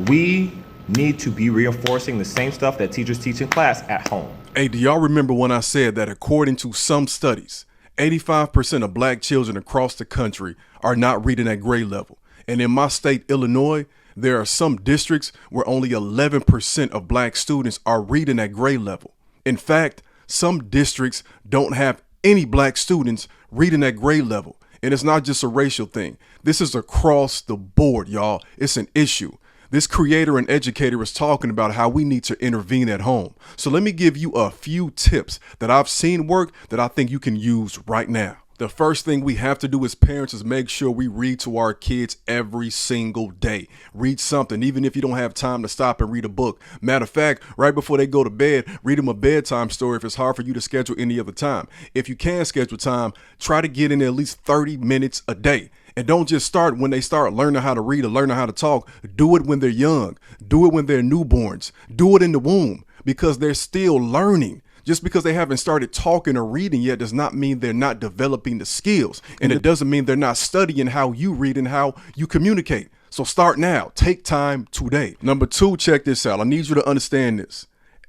We need to be reinforcing the same stuff that teachers teach in class at home. Hey, do y'all remember when I said that according to some studies, 85% of black children across the country are not reading at grade level? And in my state, Illinois, there are some districts where only 11% of black students are reading at grade level. In fact, some districts don't have any black students reading at grade level. And it's not just a racial thing. This is across the board, y'all. It's an issue. This creator and educator is talking about how we need to intervene at home. So let me give you a few tips that I've seen work that I think you can use right now. The first thing we have to do as parents is make sure we read to our kids every single day. Read something, even if you don't have time to stop and read a book. Matter of fact, right before they go to bed, read them a bedtime story if it's hard for you to schedule any other time. If you can schedule time, try to get in at least 30 minutes a day. And don't just start when they start learning how to read or learning how to talk. Do it when they're young. Do it when they're newborns. Do it in the womb because they're still learning. Just because they haven't started talking or reading yet does not mean they're not developing the skills. And it doesn't mean they're not studying how you read and how you communicate. So start now. Take time today. Number 2, check this out. I need you to understand this.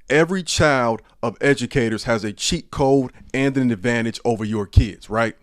Every child of educators has a cheat code and an advantage over your kids, right?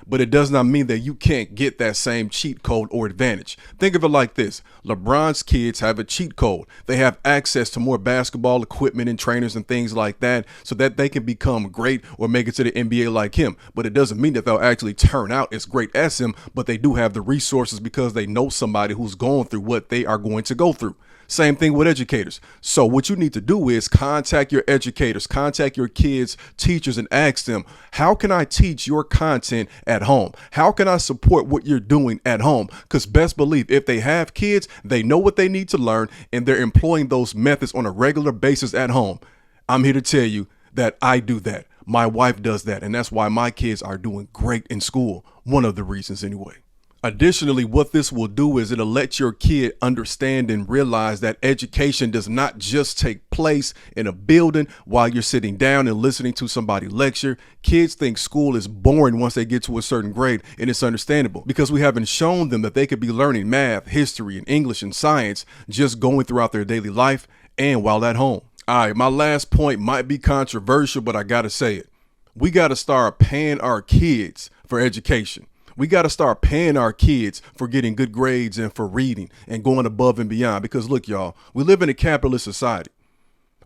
But it does not mean that you can't get that same cheat code or advantage. Think of it like this. LeBron's kids have a cheat code. They have access to more basketball equipment and trainers and things like that so that they can become great or make it to the NBA like him. But it doesn't mean that they'll actually turn out as great as him, but they do have the resources because they know somebody who's going through what they are going to go through. Same thing with educators. So what you need to do is contact your educators, contact your kids' teachers and ask them, how can I teach your content at home? How can I support what you're doing at home? Because best believe if they have kids, they know what they need to learn and they're employing those methods on a regular basis at home. I'm here to tell you that I do that. My wife does that. And that's why my kids are doing great in school. One of the reasons anyway. Additionally, what this will do is it'll let your kid understand and realize that education does not just take place in a building while you're sitting down and listening to somebody lecture. Kids think school is boring once they get to a certain grade, and it's understandable because we haven't shown them that they could be learning math, history, and English and science just going throughout their daily life and while at home. All right, my last point might be controversial, but I gotta say it. We gotta start paying our kids for education. We got to start paying our kids for getting good grades and for reading and going above and beyond. Because look, y'all, we live in a capitalist society.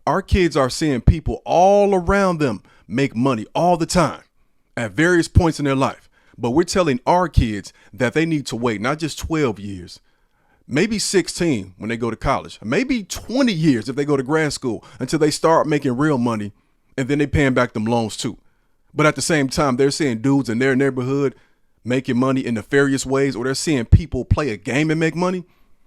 Our kids are seeing people all around them make money all the time at various points in their life. But we're telling our kids that they need to wait not just 12 years, maybe 16 when they go to college, maybe 20 years if they go to grad school until they start making real money and then they paying back them loans too. But at the same time, they're seeing dudes in their neighborhood making money in nefarious ways, or they're seeing people play a game and make money.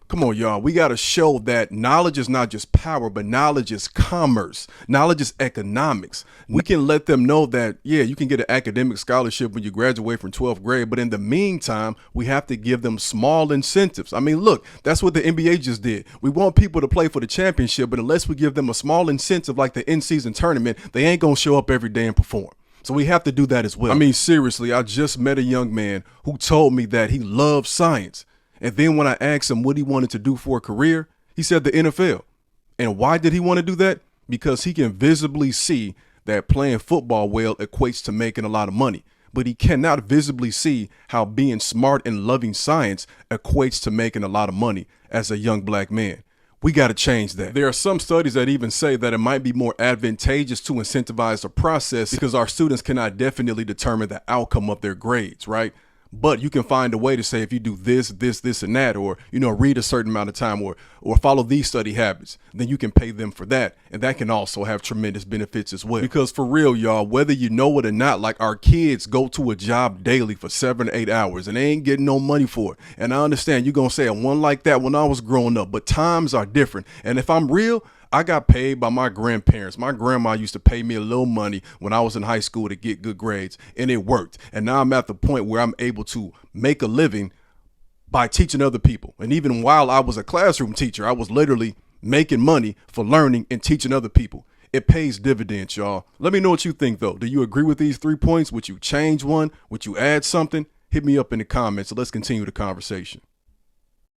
Come on, y'all. We got to show that knowledge is not just power, but knowledge is commerce. Knowledge is economics. We can let them know that, yeah, you can get an academic scholarship when you graduate from 12th grade. But in the meantime, we have to give them small incentives. I mean, look, that's what the NBA just did. We want people to play for the championship, but unless we give them a small incentive like the in-season tournament, they ain't going to show up every day and perform. So we have to do that as well. I mean, seriously, I just met a young man who told me that he loves science. And then when I asked him what he wanted to do for a career, he said the NFL. And why did he want to do that? Because he can visibly see that playing football well equates to making a lot of money. But he cannot visibly see how being smart and loving science equates to making a lot of money as a young black man. We got to change that. There are some studies that even say that it might be more advantageous to incentivize the process because our students cannot definitely determine the outcome of their grades, right? But you can find a way to say if you do this, and that, or, read a certain amount of time or follow these study habits, then you can pay them for that. And that can also have tremendous benefits as well. Because for real, y'all, whether you know it or not, like our kids go to a job daily for 7 to 8 hours and they ain't getting no money for it. And I understand you're going to say one like that when I was growing up, but times are different. And if I'm real, I got paid by my grandparents. My grandma used to pay me a little money when I was in high school to get good grades, and it worked. And now I'm at the point where I'm able to make a living by teaching other people. And even while I was a classroom teacher, I was literally making money for learning and teaching other people. It pays dividends, y'all. Let me know what you think, though. Do you agree with these 3 points? Would you change one? Would you add something? Hit me up in the comments. So let's continue the conversation.